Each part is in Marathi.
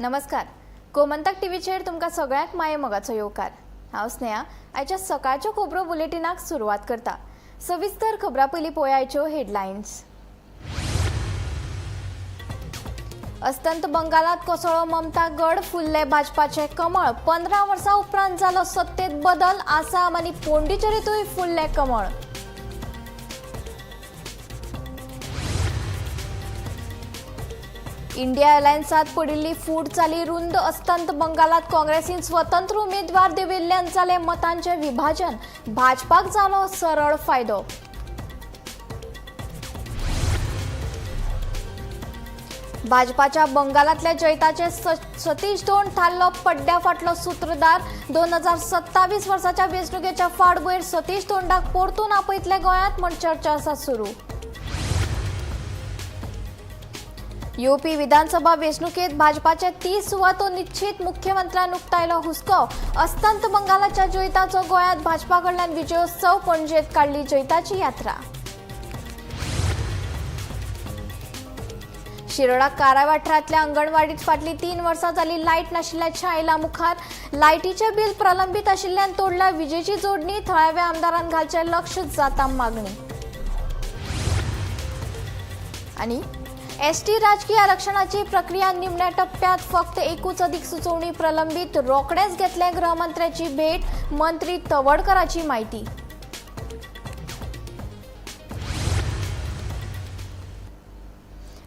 नमस्कार. गोमंतक टीव्हीचेर तुमकां सगळ्यांक माये मोगाचो येवकार. हांव स्नेहा. आयच्या सकाळच्या खबरो बुलेटिनाक सुरवात करता. सविस्तर खबरां पयलीं पळोवया आयच्यो हेडलायन्स. अस्तंत बंगालात कोसळ्ळो ममता गड, फुल्ले भाजपाचे कमळ. 15 वर्सां उपरांत जालो सत्तेत बदल, आसाम आनी पोंडिचेरीतूय फुल्ले कमळ. इंडिया अलायन्सात पडिल्ली फूट जाली रुंद. अस्तंत बंगालात काँग्रेसीन स्वतंत्र उमेदवार देंविल्ल्यान जालें मतांचें विभाजन. भाजपाक जालो सरळ फायदो. भाजपाच्या बंगालातल्या जैताचे सतीश धोंड थारलो पड्ड्या फाटलो सूत्रधार. 2027 वर्साच्या वेंचणुकेच्या फाटभुंयेर सतीश धोंडाक परतून आपयतले गोंयांत म्हूण चर्चा आसा सुरू. यूपी विधानसभा वेंचणुकेत भाजपाचे 30 सुवातो निश्चित. मुख्यमंत्र्यान उक्तायलो हुस्को. अस्तंत बंगालाच्या जैताचो गोंयांत भाजपा कडल्यान विजयोत्सव. पणजेत काडली जैताची यात्रा. शिरोडा कारा वाठारांतल्या अंगणवाडीत फाटली 3 वर्सां जाली लायट नाशिल्ल्याच्या आयला मुखार. लायटीचे बिल प्रलंबीत आशिल्ल्यान तोडल्या विजेची जोडणी. थळाव्या आमदारान घालचे लक्ष, जाता मागणी. आनी एसटी राजकीय आरक्षणाची प्रक्रिया निमण्या टप्प्यात. फक्त एकूच अदीक सुचोवणी प्रलंबीत. रोखडेच घेतले गृहमंत्र्याची भेट. मंत्री तवडकराची माहिती.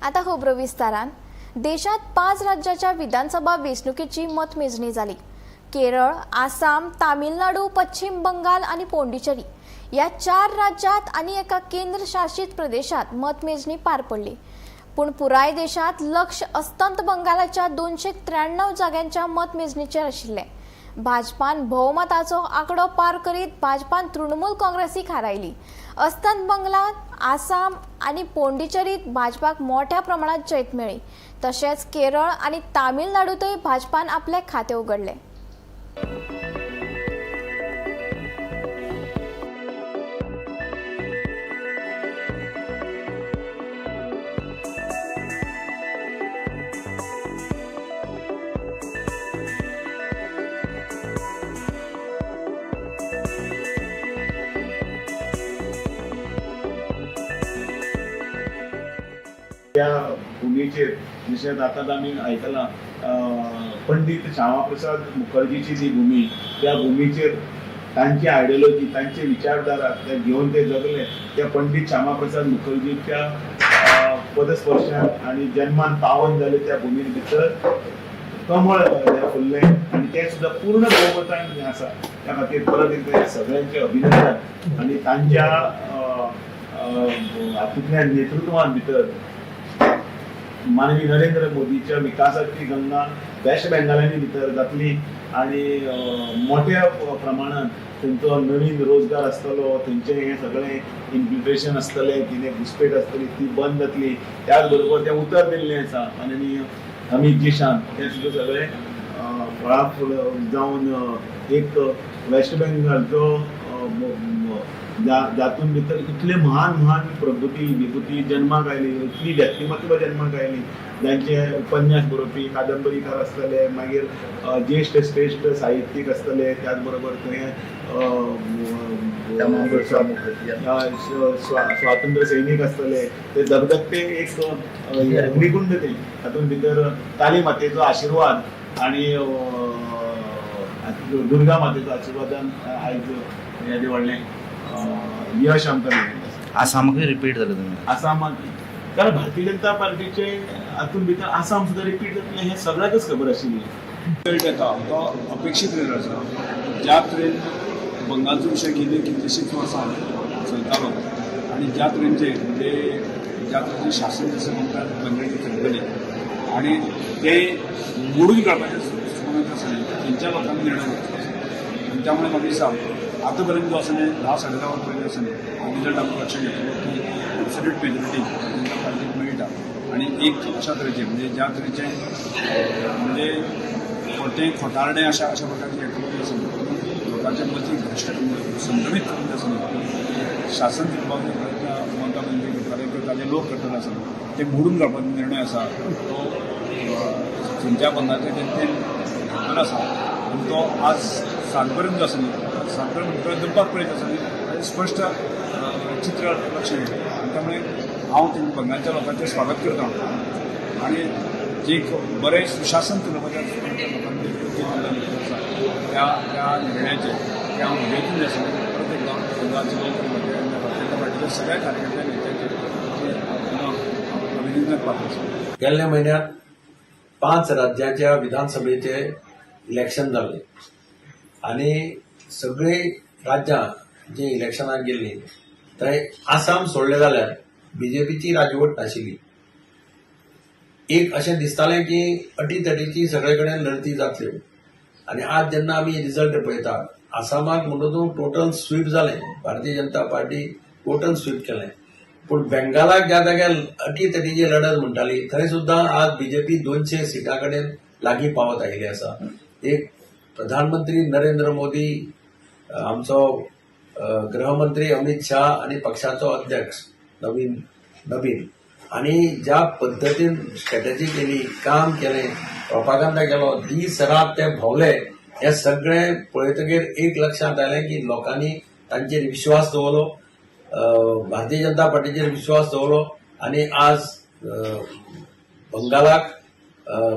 आता खबरो विस्तारान. देशात 5 राज्याच्या विधानसभा वेंचणुकेची मतमेजणी जाली. केरळ, आसाम, तामिळनाडू, पश्चिम बंगाल आणि पोंडिचेरी या 4 राज्यात आणि एका केंद्रशासित प्रदेशात मतमेजणी पार पडली. पूण पुराय देशात लक्ष अस्तंत बंगालाच्या 293 जाग्यांच्या मतमेजणीचेर आशिल्ले. भाजपान भोवमताचो आंकडो पार करीत भाजपान तृणमूल काँग्रेसीक हारायली. अस्तंत बंगालात, आसाम आनी पोंडिचेरीत भाजपाक मोठ्या प्रमाणात जैत मेळ्ळी. तशेंच केरळ आनी तामिळनाडूतय भाजपान आपले खाते उगडले. त्या भूमीचेर जशें आतां आमी आयकलां पंडीत श्यामाप्रसाद मुखर्जीची जी भूमी, त्या भूमीचेर तांची आयडियोलॉजी, तांचे विचारधारा ते घेवन ते जगले. त्या पंडीत श्यामाप्रसाद मुखर्जीच्या पदस्पर्शान आनी जन्मान पावन जाले त्या भूमी भितर कमळ फुल्लें आनी तें सुद्दां पूर्ण बहुमतान जें आसा. त्या खातीर परत एकदा सगळ्यांचे अभिनंदन. आनी तांच्या हातूंतल्या नेतृत्वान भितर माननीय नरेंद्र मोदीच्या विकासाची गंगा वेस्ट बेंगालांनी भितर जातली आनी मोठ्या प्रमाणात थंयचो नवीन रोजगार आसतलो. थंयचें हें सगळें इन्फ्ल्ट्रेशन आसतलें, कितें घुसपेट आसतली ती बंद जातली. त्याच बरोबर तें उतर दिल्लें आसा माननीय अमित जी शान, तें सुद्दां सगळें फळाक जावन एक वेस्ट बेंगालचो जातून भितर इतले महान प्रगती विभूती जन्माक आयली, इतली व्यक्तिमत्व जन्माक आयली, जांचे उपन्यास बरोवपी कादंबरीकार आसतले, मागीर ज्येश्ठ श्रेश्ठ साहित्यीक आसतले, त्याच बरोबर थंय स्वातंत्र्य सैनीक आसतले. ते धगधगते एक अग्निकुंड ते तातूंत भितर काली मातेचो आशिर्वाद आनी दुर्गा मातेचो आशिर्वादान आयज हें व्हडलें यश आमकां मेळ्ळें. आसामाकूय रिपीट जालें तुमी. आसामाक कारण भारतीय जनता पार्टीचे हातूंत भितर आसाम सुद्दां रिपीट जातलें हें सगळ्यांकच खबर आशिल्ली. रिजल्ट येता तो अपेक्षीत रिजल्ट आसा. ज्या तरेन बंगालचो विशय कितलींशींच वर्सां चलतालो आनी ज्या तरेचेर म्हणजे ज्या तरेचें शासन जशें म्हणटात बंगाली चलतलें आनी तें मोडून काडपाचें सुमत आसलें तेंच्या लोकांनी निर्णय घेतलो. आनी त्या मुळे म्हाका दिसता आतां पर्यंत जो आसा न्ही 10-10.5 वर पयलीं आसा न्ही रिजल्ट आमी लक्षांत घेतलो की एब्सोल्यूट मेजॉरिटी जनता पार्टीक मेळटा. आनी एक अशा तरेचें म्हणजे ज्या तरेचें म्हणजे खोटें खोटारडें अशा प्रकारचें एक्टिविटी आसा लोकांच्या मतीक भ्रश्ट संक्रमीत करून आसा शासन दिवपाक प्रयत्न ममता बंदी करताले जे लोक करतले आसा ते मोडून काडपाचो निर्णय आसा तो थंयच्या बंगालच्या जनतेन घेतलेलो आसा आनी तो आज सांजपर्यंत जो आसा न्ही सांजपर्यंत दनपार पर्यंत आसा न्ही स्पश्ट चित्र लक्ष येता आनी त्यामुळे हांव बंगालच्या लोकांचें स्वागत करता आनी जे एक बरें सुशासन चलोवपाच्या लोकांनी जे आसा त्या निर्णयाचे त्या उमेदीन जे आसा परत एकदा बंगालचे लोक भारतीय पार्टीच्या सगळ्या कार्यकर्त्या नेत्यांचे अभिनंदन पात्र आसा. गेल्या महिन्यात 5 राज्याच्या विधानसभेचे इलेक्शन झाले आणि सगळी राज्यां जी इलेक्शनाक गेल्ली थंय आसाम सोडले जाल्यार बीजेपीची राजवट नाशिल्ली. एक अशें दिसतालें की अटीतटीची सगळे कडेन लढती जातल्यो आनी आज जेन्ना आमी रिजल्ट पळयता आसामाक म्हणून टोटल स्वीप जालें, Bharatiya Janata party total sweep केलें, पूण बेंगालाक ज्या जाग्यार अटीतटीची लढत म्हणटाली थंय सुद्दां आज बीजेपी 200 सिटां कडेन लागीं पावत आयिल्ली आसा. एक प्रधानमंत्री नरेंद्र मोदी, आमचो गृहमंत्री अमित शाह आनी पक्षाचो अध्यक्ष नवीन आनी ज्या पद्दतीन स्ट्रॅटेजी केली, काम केलें, प्रोपागंडा केलो, दीस रात ते भोवले, हे सगळें पळयतकीर एक लक्षांत आयलें की लोकांनी तांचेर विश्वास दवरलो, भारतीय जनता पार्टीचेर विश्वास दवरलो आनी आज बंगालाक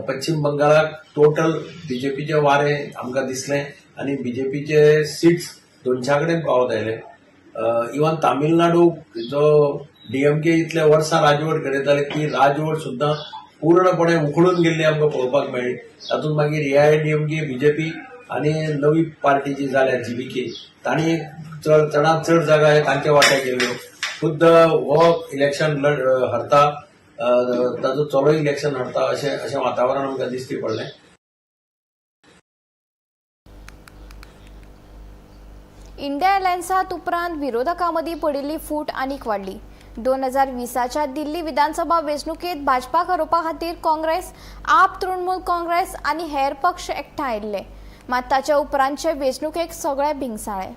पश्चिम बंगालाक टोटल बीजेपीचे वारें आमकां दिसलें आनी बीजेपीचे सीट्स 200 कडेन पावत आयले. इवन तामिळनाडू जो डीएमके इतले वर्सां राजवट करयताले ती राजवट सुद्दां पूर्णपणे उखडून गेल्ली आमकां पळोवपाक मेळ्ळी. तातूंत मागीर एआयएडीएमके बीजेपी आनी नवी पार्टी जी जाल्या जीबीके तांणी चडांत चड जागा हे तांचे वाट्याक गेल्ल्यो. खुद्द हो इलेक्शन हरता, ताजो चलो इलेक्शन हरता अशें वातावरण आमकां दिश्टी पडलें. इंडिया अलायन्सात उपरांत विरोधकांमदीं पडिल्ली फूट आनीक वाडली. 2020च्या दिल्ली विधानसभा वेंचणुकेत भाजपाक हरोवपा खातीर काँग्रेस, आप, तृणमूल काँग्रेस आनी हेर पक्ष एकठांय आयिल्ले, मात ताच्या उपरांतचे वेंचणुकेक सगळे भिंगसाळे.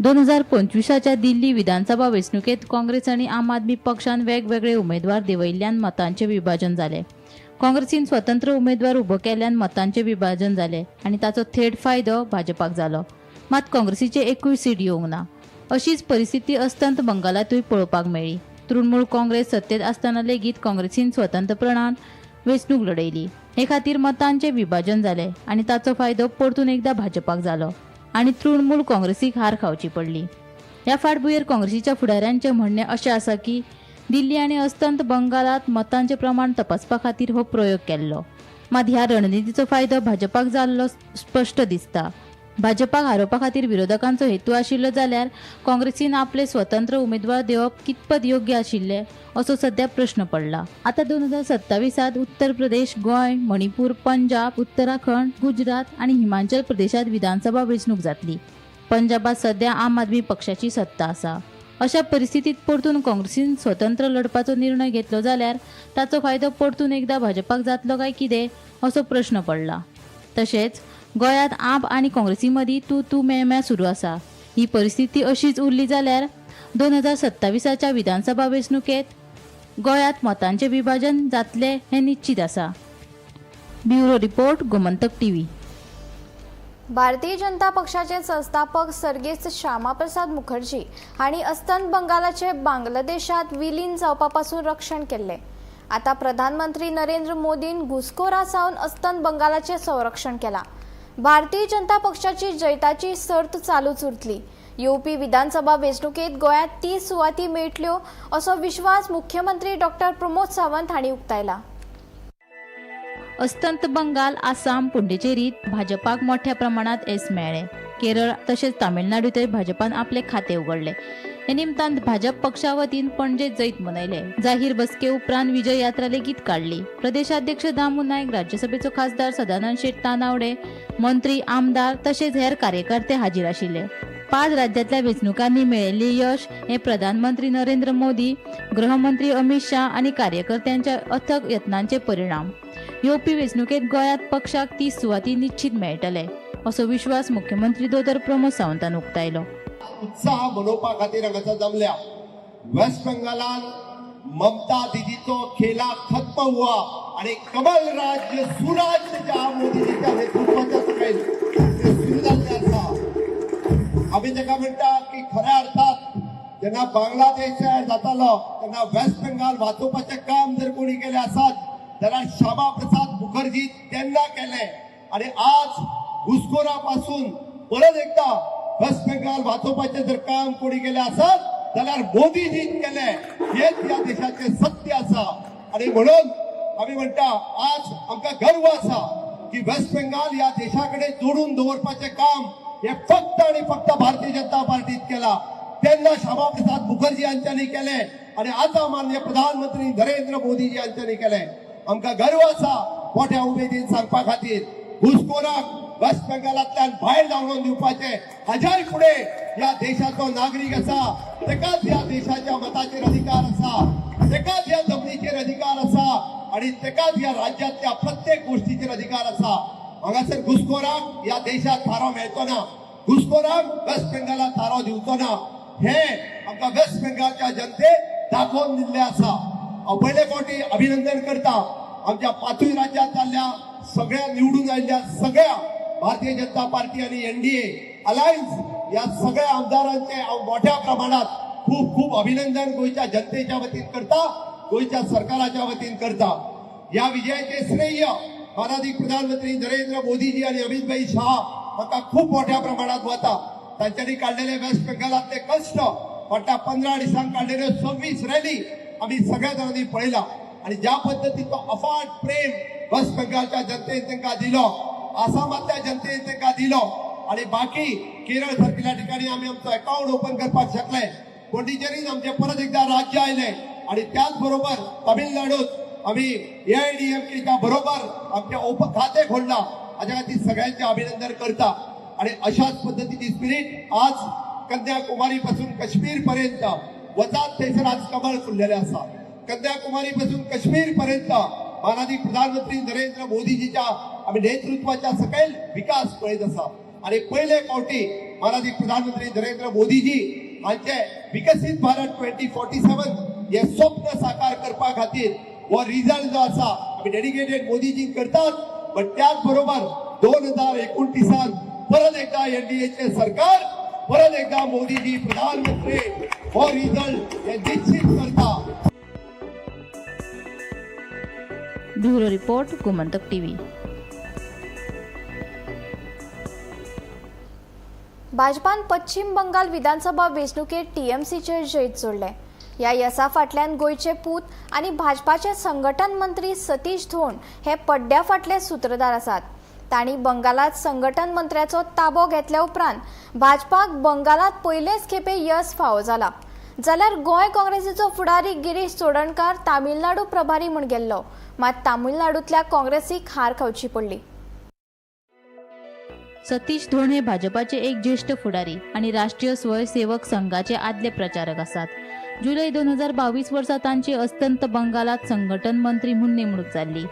दोन 2025च्या दिल्ली विधानसभा वेंचणुकेत काँग्रेस आनी आम आदमी पक्षान वेगवेगळे उमेदवार देंवयल्ल्यान मतांचे विभाजन जाले. काँग्रेसीन स्वतंत्र उमेदवार उबो केल्ल्यान मतांचे विभाजन जाले आनी ताचो थेट फायदो भाजपाक जालो, मात काँग्रेसीचे एकूय सीट येवंक ना. अशीच परिस्थिती अस्तंत बंगालातूय पळोवपाक मेळ्ळी. तृणमूल काँग्रेस सत्तेत आसतना लेगीत काँग्रेसीन स्वतंत्रपणान वेंचणूक लढयली. हे खातीर मतांचे विभाजन जाले आनी ताचो फायदो परतून एकदा भाजपाक जालो आनी तृणमूल काँग्रेसीक हार खावची पडली. ह्या फाटभुंयेर काँग्रेसीच्या फुडाऱ्यांचें म्हणणें अशें आसा की दिल्ली आनी अस्तंत बंगालात मतांचें प्रमाण तपासपा खातीर हो प्रयोग केल्लो, मात ह्या रणनितीचो फायदो भाजपाक जाल्लो स्पश्ट दिसता. भाजपाक हारोवपा खातीर विरोधकांचो हेतू आशिल्लो जाल्यार काँग्रेसीन आपले स्वतंत्र उमेदवार देवप कितपत योग्य आशिल्ले असो सध्या प्रश्न पडला. आता 2027 उत्तर प्रदेश, गोंय, मणिपूर, पंजाब, उत्तराखंड, गुजरात आनी हिमाचल प्रदेशात विधानसभा वेंचणूक जातली. पंजाबात सध्या आम आदमी पक्षाची सत्ता आसा. अशा परिस्थितीत परतून काँग्रेसीन स्वतंत्र लढपाचो निर्णय घेतलो जाल्यार ताचो फायदो परतून एकदा भाजपाक जातलो काय कितें असो प्रश्न पडला. तशेंच गोंयांत आप आनी काँग्रेसी मदीं तू मेळम्या सुरू आसा. ही परिस्थिती अशीच उरली जाल्यार 2027च्या विधानसभा वेंचणुकेत गोंयांत मतांचे विभाजन जातले हें निश्चित आसा. Bureau report, Gomantak TV. Bharatiya Janata पक्षाचे संस्थापक सर्गेस्त श्यामाप्रसाद मुखर्जी हांणी अस्तंत बंगालाचे बांगलादेशात विलीन जावपा पासून रक्षण केल्ले. आता प्रधानमंत्री नरेंद्र मोदीन घुसखोरा सावन अस्तंत बंगालाचे संरक्षण केला. भारतीय जनता पक्षाची जैताची सर्त चालूच उरतली. येवपी विधानसभा वेंचणुकेत गोंयांत 30 सुवाती मेळटल्यो असो विश्वास मुख्यमंत्री डॉक्टर प्रमोद सावंत हांणी उक्तायला. अस्तंत बंगाल, आसाम, पुडुचेरीत भाजपाक मोठ्या प्रमाणात येस मेळ्ळे. केरळ तशेंच तामिळनाडूतय भाजपान आपले खाते उगडले. हे निमतान भाजप पक्षा वतीन पणजेत जैत मनयले. जाहीर बसके उपरांत विजय यात्रा लेगीत काढली. प्रदेशाध्यक्ष दामू नायक, राज्यसभेचो खासदार सदानंद शेट तानावडे, मंत्री, आमदार तशेंच हेर कार्यकर्ते हाजीर आशिल्ले. 5 राज्यांतल्या वेंचणुकांनी मेळयल्ले यश हे प्रधानमंत्री नरेंद्र मोदी, गृहमंत्री अमित शाह आनी कार्यकर्त्यांच्या अथक यत्नांचे परिणाम. येवपी वेंचणुकेत गोंयांत पक्षाक 30 सुवाती निश्चित मेळटले असो विश्वास मुख्यमंत्री दोतर प्रमोद सावंतान उक्तायलो. उत्साह मनोवपा खातीर हांगासर जमल्या. वेस्ट बेंगालान ममता दिदीचो खेला खत्म हुआ आणि कमल राज्य सुराज्य ज्या मोदीजीच्या नेतृत्वाच्या सकयल ते सुरू जाल्लें आसा. आमी ताका म्हणटा की खऱ्या अर्थात जेन्ना बांगलादेश तयार जातालो तेन्ना वेस्ट बेंगाल वाचोवपाचें काम जर कोणी केलें आसत जाल्यार श्यामा प्रसाद मुखर्जी तेन्ना केलें. आणि आज घुसखोरा पासून परत एकदा वेस्ट बेंगाल वाचोवपाचें जर काम कोणी केलें आसत जाल्यार मोदीजीन केलें. हेच ह्या देशाचें सत्य आसा. आणि म्हणून आमी म्हणटा आज आमकां गर्व आसा की वेस्ट बेंगाल ह्या देशा कडेन जोडून दवरपाचें काम हे फक्त आणि फक्त भारतीय जनता पार्टीत केला. तेन्ना श्यामा प्रसाद मुखर्जी हांच्यांनी केलें आणि आता माननीय प्रधानमंत्री नरेंद्र मोदीजी हांच्यांनी केलें. आमकां गर्व आसा मोठ्या उमेदीन सांगपा खातीर घुसखोराक वेस्ट बेंगालांतल्यान भायर धांवून दिवपाचे हाज्याय फुडें ह्या देशाचो नागरीक आसा. तेकाच ह्या देशाच्या मताचेर अधिकार आसा, तेकाच ह्या जमनीचेर अधिकार आसा आणि तेकाच ह्या राज्यातल्या प्रत्येक गोष्टीचेर अधिकार आसा. हांगासर घुसखोराक ह्या देशात थारो मेळचो ना, घुसखोराक वेस्ट बेंगालात थारो दिवचो ना. हे आमकां वेस्ट बेंगालच्या जनतेक दाखोवन दिल्लें आसा. हांव पयले फावटी अभिनंदन करता आमच्या 5 राज्यांत जाल्ल्या सगळ्या निवडून आयिल्ल्या सगळ्या भारतीय जनता पार्टी आणि एनडीए अलायन्स या सगळ्या आमदारांचे हांव मोठ्या प्रमाणात खूप खूप अभिनंदन गोयच्या जनतेच्या वतीन करता, गोयच्या सरकाराच्या वतीन करता. या विजयाचे श्रेय माननीय प्रधानमंत्री नरेंद्र मोदीजी आणि अमित भाई शाह हांकां खूप मोठ्या प्रमाणात वता. तांच्यांनी काढलेले वेस्ट बेंगालातले कष्ट फाटल्या 15 दिसांक काढलेल्यो 26 रॅली आमी सगळ्या जाणांनी पळयला. आणि ज्या पद्धतीचो अफाट प्रेम वेस्ट बेंगालच्या जनतेन तांकां दिलो, आसामातल्या जनतेन तांकां दिलो आणि बाकी केरळ सारकिल्या ठिकाणी आमी आमचो अकाउंट ओपन करपाक शकले. पोंडिचेरीन आमचे परत एकदा राज्य आयले आणि त्याच बरोबर तामिळनाडूत आमी एआयडीएमकेच्या बरोबर आमचे खाते खोलला. हाज्या खातीर सगळ्यांचे अभिनंदन करता. आणि अशाच पद्धतीची स्पिरीट आज कन्याकुमारी पासून काश्मीर पर्यंत वतात थंयसर आज कमळ फुललेले आसा. कन्याकुमारी पासून काश्मीर पर्यंत माननीय प्रधानमंत्री नरेंद्र मोदीजीच्या आमी नेतृत्वाच्या सकयल विकास पळयत आसा. आणि पयले फावटी माननीय प्रधानमंत्री नरेंद्र मोदीजी हांचे विकसित भारत 2047 हे स्वप्न साकार करपा खातीर हो रिझल्ट जो आसा आमी डेडिकेटेड मोदीजी करतात. पण त्याच बरोबर 2029 परत एकदा एनडीएचे सरकार, परत एकदा मोदीजी प्रधानमंत्री हो रिझल्ट हे निश्चित करता. Bureau report Gomantak TV. भाजपान पश्चिम बंगाल विधानसभा वेंचणुकेत टीएमसीचेर जैत जोडले. या यसा फाटल्यान गोयचे पूत आणि भाजपाचे संघटन मंत्री सतीश धोंड हे पड्ड्या फाटले सूत्रधार आसात. तांणी बंगालात संघटन मंत्र्याचो ताबो घेतल्या उपरांत भाजपाक बंगालात पयलेच खेपे यश फावो जाला. जाल्यार गोंय काँग्रेसीचो फुडारी गिरीश चोडणकार तामिळनाडू प्रभारी म्हूण गेल्लो, मात तामिळनाडूंतल्या काँग्रेसीक हार खावची पडली. सतीश धोंड हे भाजपाचे एक ज्येष्ठ फुडारी आणि राष्ट्रीय स्वयंसेवक संघाचे आदले प्रचारक आसात. जुलै 2022 वर्सा तांची अस्तंत बंगालात संघटन मंत्री म्हणून नेमणूक जाल्ली.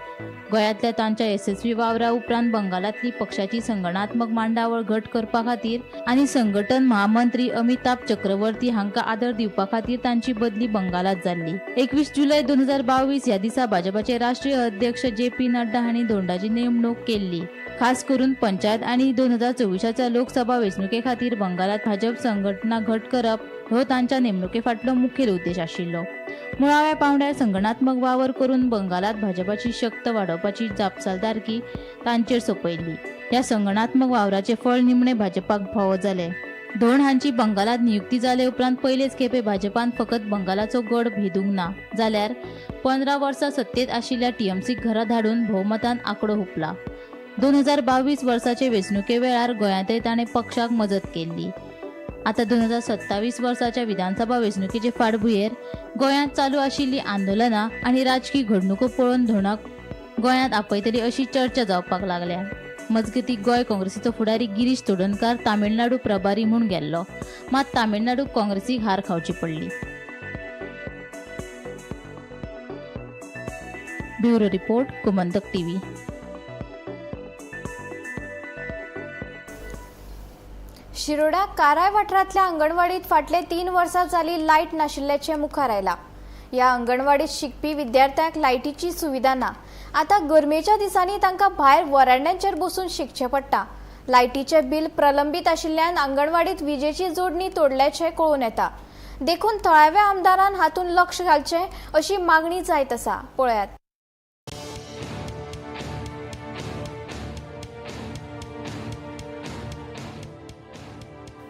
गोंयांतल्या तांच्या यशस्वी वावरा उपरांत बंगालातली पक्षाची संघटनात्मक मांडावळ घट करपा खातीर आनी संघटन महामंत्री अमिताभ चक्रवर्ती हांकां आदर दिवपा खातीर तांची बदली बंगालात जाल्ली. 21 जुलै 2022 ह्या दिसा भाजपाचे राष्ट्रीय अध्यक्ष JP नड्डा हांणी धोंडाची नेमणूक केल्ली. खास करून पंचायत आणि 2024च्या लोकसभा वेंचणुके खातीर बंगालात भाजप संघटना घट करप हो तांच्या नेमणुके फाटलो मुखेल उद्देश आशिल्लो. मुळाव्या पांवड्यार संघटनात्मक वावर करून बंगालात भाजपाची शक्त वाडोवपाची जापसालदारकी तांचेर सोपयल्ली. ह्या संघटनात्मक वावराचे फळ निमणे भाजपाक फावो जाले. धोंड हांची बंगालात नियुक्ती जाले उपरांत पयलेच खेपे भाजपान फकत बंगालाचो गड भेदूंक ना, जाल्यार 15 वर्सां सत्तेत आशिल्ल्या टीएमसीक घरा धाडून भोवमतान आंकडो हुपला. 2022 वर्साचे वेंचणुके वेळार गोंयांतय ताणें पक्षाक मजत केल्ली. आता 2027 वर्साच्या विधानसभा वेंचणुकेचे फाटभुंयेर गोंयांत चालू आशिल्ली आंदोलनां आनी राजकीय घडणुको पळोवन धोंडाक गोंयांत आपयतली अशी चर्चा जावपाक लागल्या. मजगतीं गोंय काँग्रेसीचो फुडारी गिरीश चोडणकार तामिळनाडू प्रभारी म्हूण गेल्लो, मात तामिळनाडू काँग्रेसीक हार खावची पडली. Bureau report Gomantak TV. Shiroda काराय वाठारांतल्या अंगणवाडीत फाटले 3 वर्सां जाली लायट नाशिल्ल्याचें मुखार आयला. ह्या अंगणवाडीत शिकपी विद्यार्थ्यांक लायटीची सुविधा ना. आता गरमेच्या दिसांनी तांकां भायर वरांड्यांचेर बसून शिकचें पडटा. लायटीचे बिल प्रलंबीत आशिल्ल्यान अंगणवाडीत विजेची जोडणी तोडल्याचें कळून येता. देखून थळाव्या आमदारान हातूंत लक्ष घालचें अशी मागणी जायत आसा. पळयात.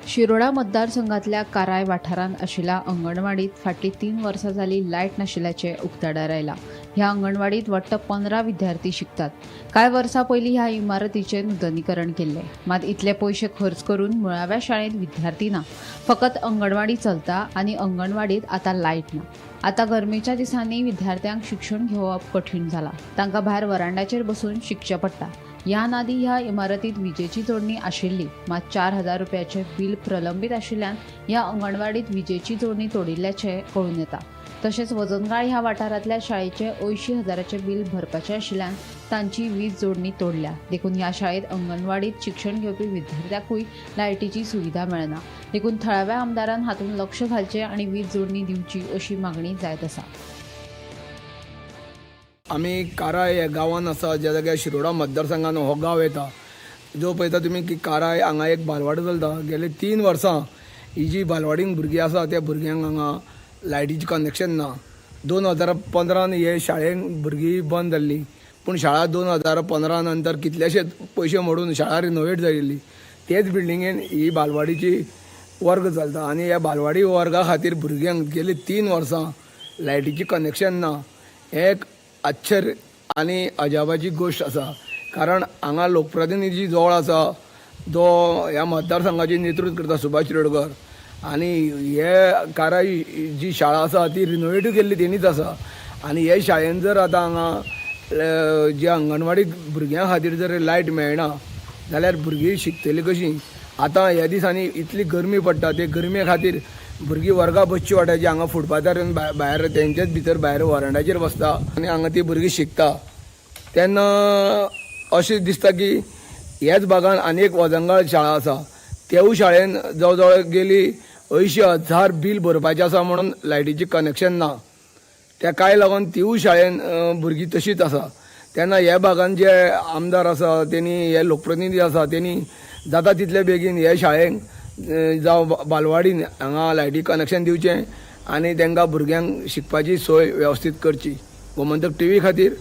शिरोडा मतदारसंघातल्या काराय वाठारांत आशिल्ल्या अंगणवाडीत फाटलीं 3 वर्सां जाली लायट नाशिल्ल्याचें उक्ताडार आयला. ह्या अंगणवाडीत वट्ट 15 विद्यार्थी शिकतात. कांय वर्सां पयलीं ह्या इमारतीचें नूतनीकरण केल्लें. मात इतले पयशे खर्च करून मुळाव्या शाळेंत विद्यार्थी ना. फकत अंगणवाडी चलता आनी अंगणवाडीत आतां लायट ना. आता गरमेच्या दिसांनी विद्यार्थ्यांक शिक्षण घेवप कठीण जाला. तांकां भायर वरांड्याचेर बसून शिकचें पडटा. ह्या नादी ह्या इमारतीत विजेची जोडणी आशिल्ली, मात 4,000 रुपयाचें बिल प्रलंबीत आशिल्ल्यान ह्या अंगणवाडीत विजेची जोडणी तोडिल्ल्याचें कळून येता. तशेंच वजनगाळ ह्या वाठारांतल्या शाळेचें 80,000चें बिल भरपाचें आशिल्ल्यान तांची वीज जोडणी तोडल्या. देखून ह्या शाळेत अंगणवाडीत शिक्षण घेवपी विद्यार्थ्यांकूय लायटीची सुविधा मेळना. देखून थळाव्या आमदारान हातूंत लक्ष घालचें आनी वीज जोडणी दिवची अशी मागणी जायत आसा. आमी काराय ह्या गांवांत आसा, ज्या जाग्यार शिरोडा मतदारसंघान हो गांव येता. जो पळयता तुमी की काराय हांगा एक बालवाडी चलता. गेले 3 वर्सां ही जी बालवाडीन भुरगीं आसा त्या भुरग्यांक हांगा लायटीचें कनेक्शन ना. 2015 हे शाळेन भुरगीं बंद जाल्ली, पूण शाळा 2015 नंतर कितलेशेच पयशे मोडून शाळा रिनोवेट जाल्ली. तेच बिल्डिंगेन ही बालवाडीची वर्ग चलता आनी ह्या बालवाडी वर्गा खातीर भुरग्यांक गेली 3 वर्सां लायटीची कनेक्शन ना. हे एक आश्चर्य आनी अजापाची गोश्ट आसा. कारण हांगा लोकप्रतिनिधी जवळ आसा, जो ह्या मतदारसंघाची नेतृत्व करता, सुभाष शिरोडकर. आनी हे काराय जी शाळा आसा ती रिनोवेट केल्ली तेणीच आसा. आनी हे शाळेन जर आतां हांगा जे अंगणवाडी भुरग्यां खातीर जर लायट मेळना जाल्यार भुरगीं शिकतलीं कशीं? आतां ह्या दिसांनी इतली गरमी पडटा, ते गरमे खातीर भुरगीं वर्गां बसची वाटायची हांगा फुटपाथार भायर तेंचेच भितर भायर वरांड्याचेर बसता आनी हांगा ती भुरगीं शिकता. तेन्ना अशें दिसता की ह्याच भागान आनी एक वजनगाळ शाळा आसा, तेवूय शाळेन जवळ जवळ गेली 80,000 बील भरपाचें आसा म्हणून लायटीचें कनेक्शन ना. त्या काय लागून तिवूय शाळेन भुरगीं तशीच आसा. तेन्ना ह्या भागान जे आमदार आसा तेणी, हे लोकप्रतिनिधी आसा तेणी जाता तितले बेगीन हे शाळेंक जावं बालवाडीन हांगा लायटी कनेक्शन दिवचें आनी तांकां भुरग्यांक शिकपाची सोय वेवस्थीत करची. गोमंतक टीव्ही खातीर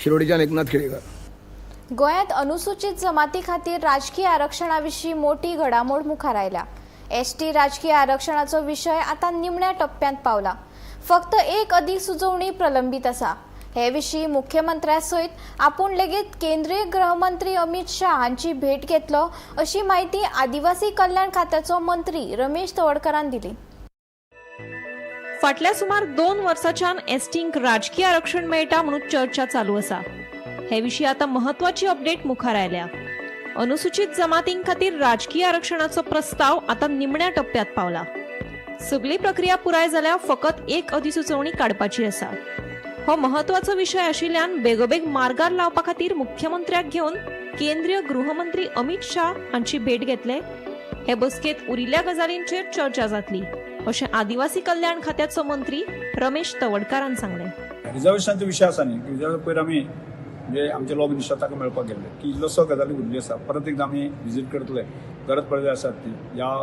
शिरोडेच्यान एकनाथ खेडेकर. गोंयांत अनुसूचित जमाती खातीर राजकीय आरक्षणाविशीं मोठी घडामोड मुखार आयल्या. एसटी राजकीय आरक्षणाचो विशय आतां निमण्या टप्प्यांत पावला. फक्त एक अधिसुचोवणी प्रलंबीत आसा. हे विशीं मुख्यमंत्र्या सयत आपूण लेगीत केंद्रीय गृहमंत्री अमित शाह हांची भेट घेतलो अशी माहिती आदिवासी कल्याण खात्याचो मंत्री रमेश तवडकरान दिली. फाटल्या सुमार 2 वर्सांच्यान एसटींक राजकीय आरक्षण मेळटा म्हणून चर्चा चालू आसा. हे विशीं आतां महत्वाची अपडेट मुखार आयल्या. अनुसूचित जमातीं खातीर राजकीय आरक्षणाचो प्रस्ताव आतां निमण्या टप्प्यात पावला. सगळी प्रक्रिया पुराय जाल्यार फकत एक अधिसुचोवणी काडपाची आसा. हो महत्वाचो विशय आशिल्ल्यान बेगोबेग मार्गार लावपा खातीर मुख्यमंत्र्याक घेवन केंद्रीय गृहमंत्री अमित शाह हांची भेट घेतले. हे बसकेत उरिल्ल्या गजालींचेर चर्चा जातली अशें आदिवासी कल्याण खात्याचो मंत्री रमेश तवडकरान सांगलें. रिजर्वेशनाचो विशय आसा न्ही, रिजर्व पयर आमी म्हणजे आमचे लॉ मिनिस्टर ताका मेळपाक गेल्ले की इल्लोसो गजाली उरली आसा. परत एकदां आमी विजीट करतले, गरज पडली आसात ती ह्या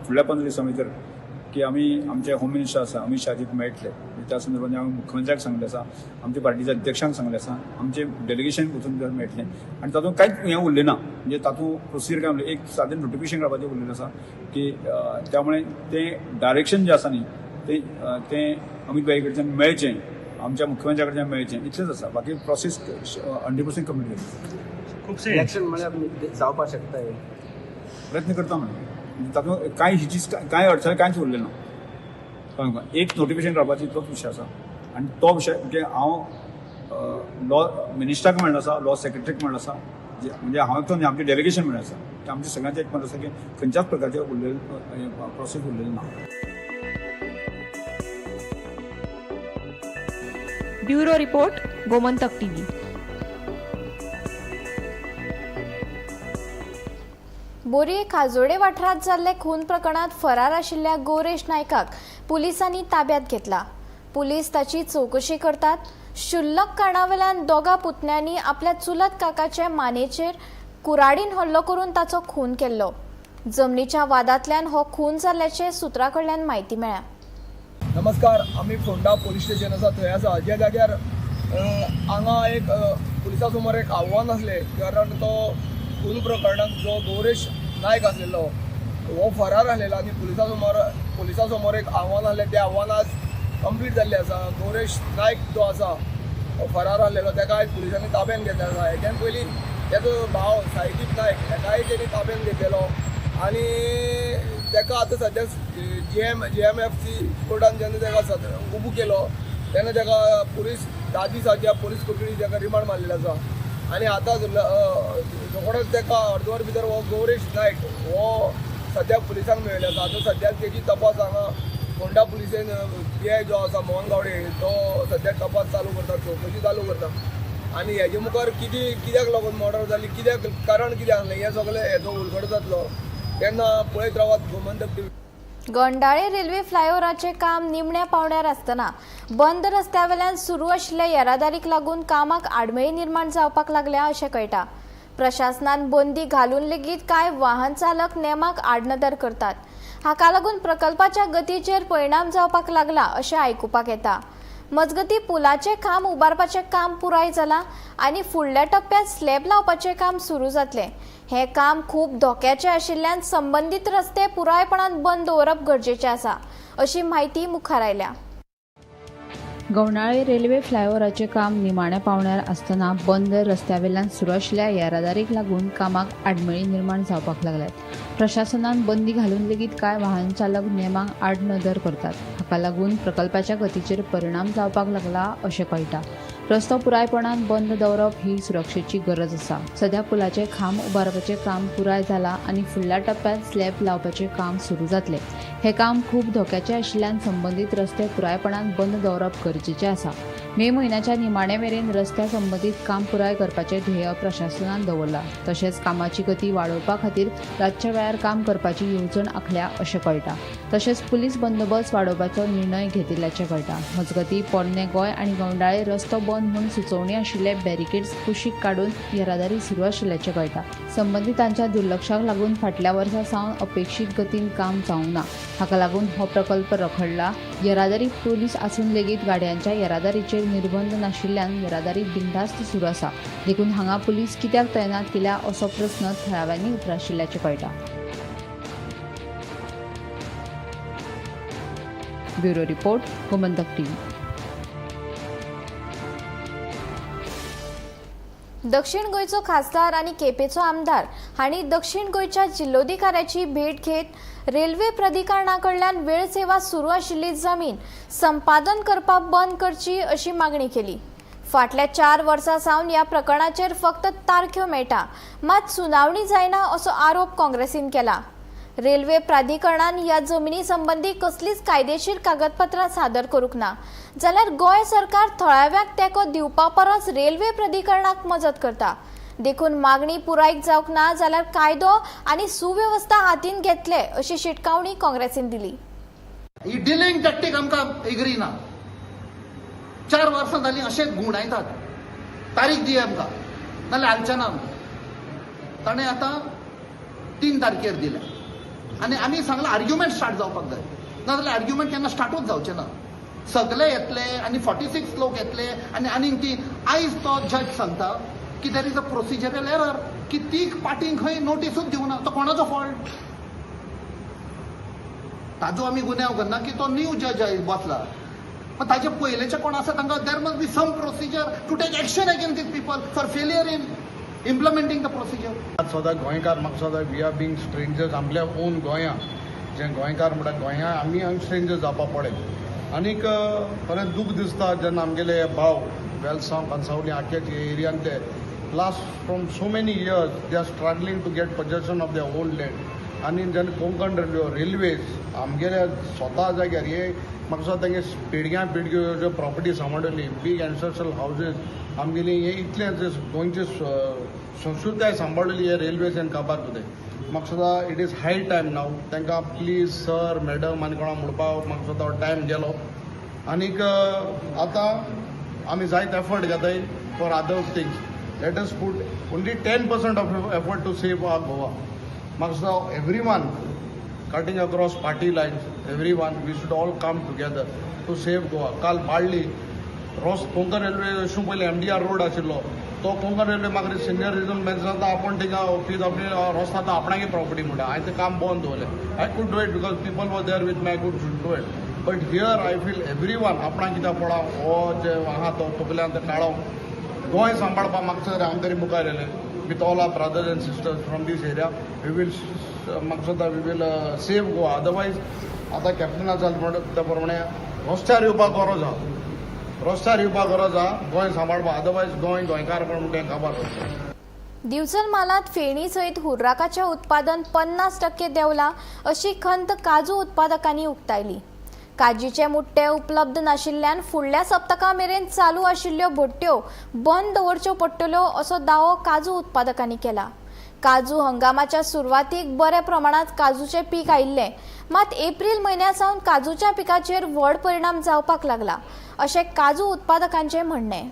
फुडल्या 15 दिसां भितर की आमी आमचे होम मिनिस्टर आसा अमित शाहजीक मेळटले. त्या संदर्भात हांवें मुख्यमंत्र्याक सांगलें आसा, आमच्या पार्टीच्या अध्यक्षांक सांगलें आसा, आमचे डेलिगेशन वचून मेळटलें. आनी तातूंत कांयच हें उरलें ना. म्हणजे तातूंत प्रोसिजर काय म्हणलें, एक सादें नोटिफिकेशन काडपाचें उरलेलें आसा की त्यामुळे तें डायरेक्शन जें आसा न्ही तें अमित भाई कडच्यान मेळचें, आमच्या मुख्यमंत्र्या कडच्यान मेळचें, इतलेंच आसा. बाकी प्रोसेस 100% कंप्लीट जाली. खुबशे इलेक्शन म्हळ्यार जावपाक शकता, प्रयत्न करता म्हणून तातूंत कांय हिचीच कांय अडचण कांयच उरलें ना. एक नोटिफिकेशन काडपाची तोच विशय आसा. आनी तो विशय म्हणजे हांव लॉ मिनिस्टराक मेळ्ळो आसा, लॉ सेक्रेटरीक मेळ्ळो आसा, म्हणजे हांव तो न्ही आमचें डेलिगेशन मेळ्ळें आसा. ते आमचे सगळ्यांचें एक मत आसा की खंयच्याच प्रकारचें उरलेलें प्रोसेस उरलेलें ना. Bureau report, Gomantak TV. Bori खाजोडे वाठारात जाल्ले खून प्रकरणात फरार आशिल्ल्या गौरेश नायकाक पुलिसांनी ताब्यात घेतला. पुलीस ताची चौकशी करतात. शुल्लक कारणावेल्यान दोगा पुतण्यांनी आपल्या चुलत काकाचे मानेचेर कुऱ्हाडीन हल्लो करून ताचो खून केल्लो. जमनीच्या वादांतल्यान हो खून जाल्ल्याचे सुत्राकडल्यान म्हायती मेळ्ळ्या. नमस्कार, आम्ही फोंडा पोलीस स्टेशन आसा थंय आसा. ज्या जाग्यार हांगा एक पुलिसा समोर एक आव्हान आसलें, कारण तो खून प्रकरणात जो गौरेश नायक आसलेलो हो फरार आसलेलो आनी पुलिसा समोर एक आव्हान आसलें. त्या आव्हान आज कंप्लीट जाल्लें आसा. गौरेश नायक जो आसा हो फरार आसलेलो ताका आज पुलिसांनी ताब्यात घेतला आसा. हेच्यान पयलीं तेजो भाव साहिदीप नायक हेकाय तेणी ताब्यात घेतलेलो आनी ताका आतां सद्या JMFC कोर्टान जेन्ना ताका उबो केलो तेन्ना ताका पुलीस 10 दिसाच्या पुलीस कोठडी ताका रिमांड मारलेलो आसा. आनी आतां रोखडोच ताका अर्दवर भितर हो गौरेश नायक हो सद्या पुलिसांक मेळिल्लो आसा. आतां सद्याक तेजी तपास हांगा फोंडा पुलिसेन PI जो आसा मोहन गावडे तो सद्या तपास चालू करता, चौकशी चालू करता. आनी हेजे मुखार कित्याक लागून मर्डर जाली, कित्याक कारण कितें आसलें हें सगळें हेजो उलगडो जातलो तेन्ना पळयत रावात गोमंतक TV. गोंडाळे रेल्वे फ्लायओव्हराचे काम निमण्या पावण्यार आसतना बंद रस्त्यावेल्यान सुरू आशिल्ल्या येरादारीक लागून कामाक आडमेळी निर्माण जावपाक लागल्या अशें कळटा. प्रशासनान बंदी घालून लेगीत कांय वाहन चालक नेमाक आडनदर करतात. हाका लागून प्रकल्पाच्या गतीचेर परिणाम जावपाक लागला अशें आयकुपाक येता. मजगतीं पुलाचें काम उबारपाचें काम पुराय जालां आनी फुडल्या टप्प्यात स्लॅब लावपाचें काम सुरू जातलें. हें काम खूब धोक्याचें आशिल्ल्यान संबंदीत रस्ते पुरायपणान बंद दवरप गरजेचें आसा अशी म्हायती मुखार आयल्या. गवंडाळे रेल्वे फ्लायओव्हराचे काम निमाण्या पावण्यार आसतना बंद रस्त्यावेल्यान सुरू आशिल्ल्या येरादारीक लागून कामाक आडमेळी निर्माण जावपाक लागल्यात. प्रशासनान बंदी घालून लेगीत कांय वाहन चालक नेमाक आडनदर करतात. हाका लागून प्रकल्पाच्या गतीचेर परिणाम जावपाक लागला अशें कळटा. रस्तो पुरायपणान बंद दवरप ही सुरक्षेची गरज आसा. सध्या पुलाचे खांब उबारपाचें काम पुराय जालां आनी फुडल्या टप्प्यात स्लॅब लावपाचें काम सुरू जातलें. हें काम खूब धोक्याचें आशिल्ल्यान संबंदीत रस्ते पुरायपणान बंद दवरप गरजेचें आसा. मे म्हयन्याच्या निमाणे मेरेन रस्त्या संबंदीत काम पुराय करपाचें ध्येय प्रशासनान दवरला. तशेंच कामाची गती वाडोवपा खातीर रातच्या वेळार काम करपाची येवजण आखल्या अशें कळटा. तशेंच पुलीस बंदोबस्त वाडोवपाचो निर्णय घेतिल्ल्याचें कळटा. मजगतीं पोरने गोंय आनी गवंडाळे रस्तो बंद म्हूण सुचोवणी आशिल्ले बॅरिकेड्स कुशीक काडून येरादारी सुरू आशिल्ल्याचें कळटा. संबंदीतांच्या दुर्लक्षाक लागून फाटल्या वर्सा सावन अपेक्षीत गतीन काम जावंक ना. हाका लागून हो प्रकल्प रखडला. येरादारी पुलीस आसून लेगीत गाडयांच्या येरादारीचेर निर्बंध नाशिल्ल्यान येरादारी बिनधास्त सुरू आसा. देखून हांगा पुलीस कित्याक तैनात केल्या असो प्रस्न थळाव्यांनी उतराशिल्ल्याचें कळटा. Bureau report, Gomantak TV. दक्षिण गोंयचो खासदार आनी केपेचो आमदार हांणी दक्षिण गोंयच्या जिल्लोधिकाऱ्याची भेट घेत रेल्वे प्राधिकरणा कडल्यान वेळ सेवा सुरू आशिल्ली जमीन संपादन करपाक बंद करची अशी मागणी केली. फाटल्या 4 वर्सां सावन ह्या प्रकरणाचेर फक्त तारख्यो मेळटा, मात सुनावणी जायना असो आरोप काँग्रेसीन केला. रेल्वे प्राधिकरणान ह्या जमिनी संबंधी कसलीच कायदेशीर कागदपत्रां सादर करूंक ना जाल्यार गोंय सरकार थळाव्याक तेंको दिवपा परस रेल्वे प्राधिकरणाक मजत करता. देखून मागणी पुरायक जावंक ना जाल्यार कायदो आनी सुवेवस्था हातीन घेतले अशी शिटकावणी काँग्रेसीन दिली. ही डिलिंग टॅक्टीक आमकां एग्री ना. 4 वर्सां जालीं अशें गुणायतात. तारीख दी आमकां नाल्यार हालचें ना. ताणें आतां 3 तारखेर दिल्या आनी आमी सांगलां आर्ग्युमेंट स्टार्ट जावपाक जाय. नाजाल्यार आर्ग्युमेंट केन्ना स्टार्टूच जावचें ना. सगळे येतले आनी 46 लोक येतले आनी आनीक ती आयज तो जज सांगता की there is a procedural error की ती पार्टींक खंय नोटीसूच दिवना. तो कोणाचो फॉल्ट? ताजो आमी गुन्यांव करना की तो न्यू जज बसला. पण ताचे पयलेचे कोण आसा तांकां there must be some procedure to take action against these people for failure in implementing the procedure. सदां गोंयकार म्हाका सदां वी आर बींग स्ट्रेंजर्स आपल्या ओन गोंयां जे गोंयकार म्हणटा गोंयां आमी हांगा स्ट्रेंजर्स जावपा पडे. आनीक खरें दूख दिसता जेन्ना आमगेले भाव वेलसांव कांसावली आख्या एरियान ते last from so many years they are struggling to get possession of their own land. आनी जेन्ना कोंकण रेल्वेज आमगेल्या स्वता जाग्यार हे म्हाका दिसता तेंगे पिळग्यो ज्यो प्रॉपर्टी सांबाळली बीग एन्सेस्ट्रल हावजीस आमगेली हे इतले गोंयचे संस्कृताय सांबाळली हे रेल्वेज एन काबार जाताय. म्हाका सुद्दां इट इज हाय टायम नाव तांकां प्लीज सर मॅडम आनी कोणा म्हणपाक म्हाका सुद्दां टायम गेलो आनीक आतां आमी जायत एफर्ट घेताय for other things let us put only 10% of effort to save our Goa म्हाका सुद्दां every one cutting across party lines every one we should all come together to save Goa काल बाळ्ळी कोंकण रेल्वे वचून पयलीं MDR रोड आशिल्लो तो कोंकण रेल्वे म्हाका सिनियर रिजनल मॅनेजर जाता आपण थिंगा ऑफिस आपली रस्तो आतां आपणागे प्रॉपर्टी म्हणटा हांवें तें काम बंद दवरलें I could do it because people were there with me I could do it but here I feel everyone आपणाक कित्याक पळाव हो जे आहा तो तकल्यान ते काळो गोंय सांबाळपाक म्हाका सर आमकारी मुखार येयले with all our brothers and sisters from this area we will म्हाका सुद्दां we will save Goa otherwise आतां कॅप्टना जाल त्या प्रमाणे रस्त्यार येवपाक गरज आहा रस्त्यार येवपाक गरज आहा गोंय सांबाळपाक अदरवायज गोंय गोंयकार म्हणून तें काबार दिवचल मालात फेणी सयत हुर्राकाचे उत्पादन 50% देंवला अशी खंत काजू उत्पादकांनी उक्तायली. काजीचे मुट्टे उपलब्ध नाशिल्ल्यान फुडल्या सप्तका मेरेन चालू आशिल्ल्यो भट्ट्यो बंद दवरच्यो पडटल्यो असो दावो काजू उत्पादकांनी केला. काजू हंगामाच्या सुरवातीक बऱ्या प्रमाणात काजूचे पीक आयिल्ले मात एप्रिल म्हयन्यासावन काजूच्या पिकाचेर व्हड परिणाम जावपाक लागला अशें काजू उत्पादकांचे म्हणणे.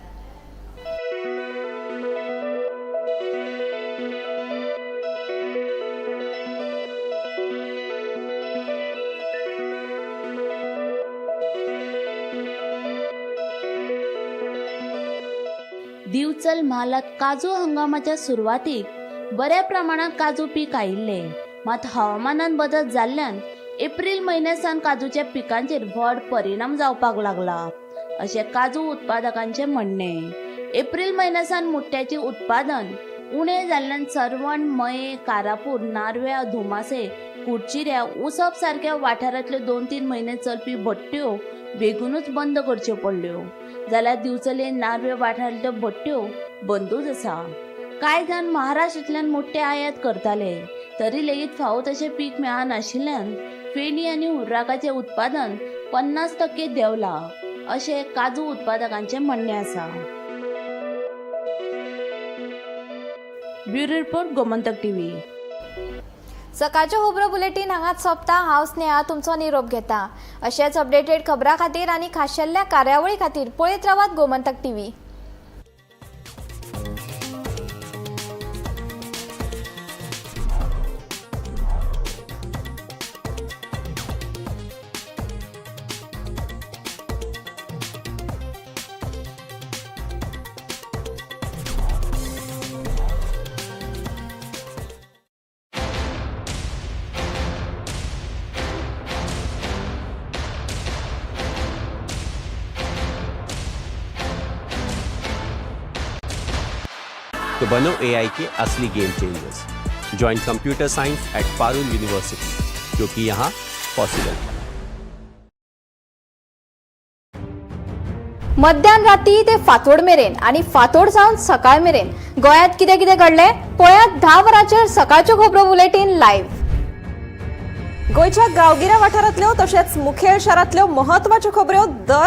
दिवचल म्हालात काजू हंगामाच्या सुरवातीक बऱ्या प्रमाणात काजू पीक आयिल्ले मात हवामानात बदल जाल्ल्यान एप्रिल म्हयन्यासान काजूच्या पिकांचेर व्हड परिणाम जावपाक लागला अशें काजू उत्पादकांचे म्हणणे. एप्रिल म्हयन्यासान मुट्ट्याचे उत्पादन उणें जाल्ल्यान सरवण मये कारापूर नार्व्या धुमासे कुडचिऱ्या उसप सारक्या वाठारांतल्यो 2-3 म्हयने चलपी भट्ट्यो बेगूनच बंद करच्यो पडल्यो जाल्यार दिवचले नार्वे वाठारांतल्यो भट्ट्यो बंदूच आसा. कांय जाण महाराष्ट्रांतल्यान मुट्टे आयात करताले तरी लेगीत फावो तशें पीक मेळनाशिल्ल्यान फेणी आनी हुर्राकाचें उत्पादन 50% देंवला अशें काजू उत्पादकांचें म्हणणें आसा. Bureau report Gomantak TV. सकाळच्या खबरो बुलेटिन हांगाच सोंपता. हांव स्नेहा तुमचो निरोप घेता. अशेच अपडेटेड खबरां खातीर आनी खाशेल्ल्या कार्यावळी खातीर पळयत रावात गोमंतक टीव्ही. तो बनो AI के असली game changers. Join computer science at Parul university, क्योंकि यहाँ पॉसिबल. मध्यान राती ते फातोड मेरेन आणि फातोड सावन सकाळ मेरेन गोंयांत कितें कितें घडलें पळयात 10 वरांचेर सकाळच्यो खबरो बुलेटिन लायव्ह. गोंयच्या गांवगिऱ्या वाठारांतल्यो तशेंच मुखेल शारांतल्यो महत्वाच्यो खबरो दर